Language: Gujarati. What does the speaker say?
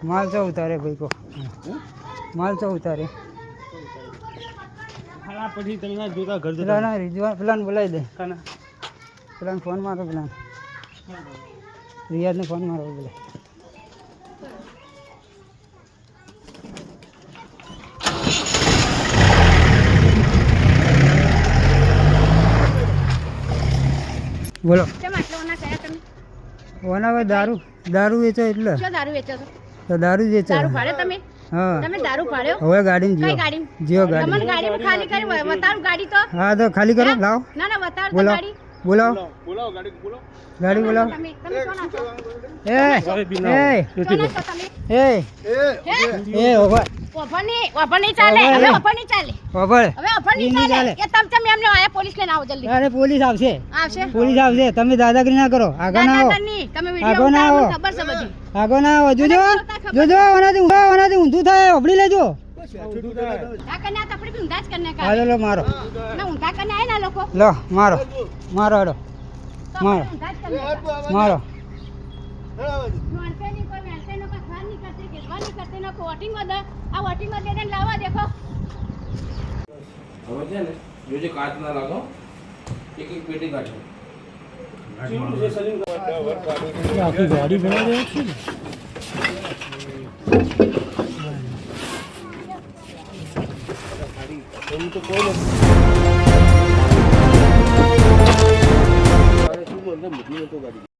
माल तो उतारे भाई को माल तो उतारे ખાલા પછી તમે જોતા ઘર જતા પેલા રિજવાન પેલાને બોલાવી દે કાના પેલાને ફોન મારો પેલા રિયાદને ફોન મારો બોલે બોલો કેમ આટલો ઓના કયા તમે ઓના ભાઈ દારૂ વેચો એટલે શું દારૂ વેચો છો તો દારૂ જ વેચો દારૂ ભાડે તમે હા તમે દારૂ ભાડ્યો હવે ગાડી કઈ જીઓ ગાડી જીઓ ગાડી તમને ગાડી ખાલી કરી વતારું ગાડી તો હા તો ખાલી કરો લાવો ના ના વતારું તો બોલો ગાડી બોલાવો બોલાવો ગાડી બોલો ગાડી બોલાવો તમે તમે કોના છો એ કોના છો તમે એ હે ઓભર ઓભર નહીં ચાલે હવે ઓભર નહીં ચાલે ઓભર હવે ઓભર નહીં ચાલે કે તમે એમને આયા પોલીસ લઈને આવો જલ્દી અરે પોલીસ આવશે આવશે તમે દાદાગીરી ના કરો આગળ ના આવો નહીં તમે આગો વિડિયો ના ઉતારો આવો. ખબર છે બધી આગળ ના આવો જોજો ઓનાથી ઊંધું થાય ઓબડી લેજો ઊંધા કરીને આ તો આપણે બી ઊંધા જ કરીને હા લો મારો ના ઊંધા કરીને આય ના લોકો લો મારો હેડો તો મારો. આપણે ઊંધા જ કરીને મારો નોનસે નહીં કોઈ વેસે નો કોઈ ખાન નહીં કરતી કે ખાન નહીં કરતી નો વોટિંગ માં આ વોટિંગ માં દે લાવા દેખો હવે છે ને જોજે કાચ ના લાગો એક એક પેટી કાઢો આખી ગાડી બનાવી છે એમ તો કોઈ નથી શું બોલતો મતલી નતો ગાડી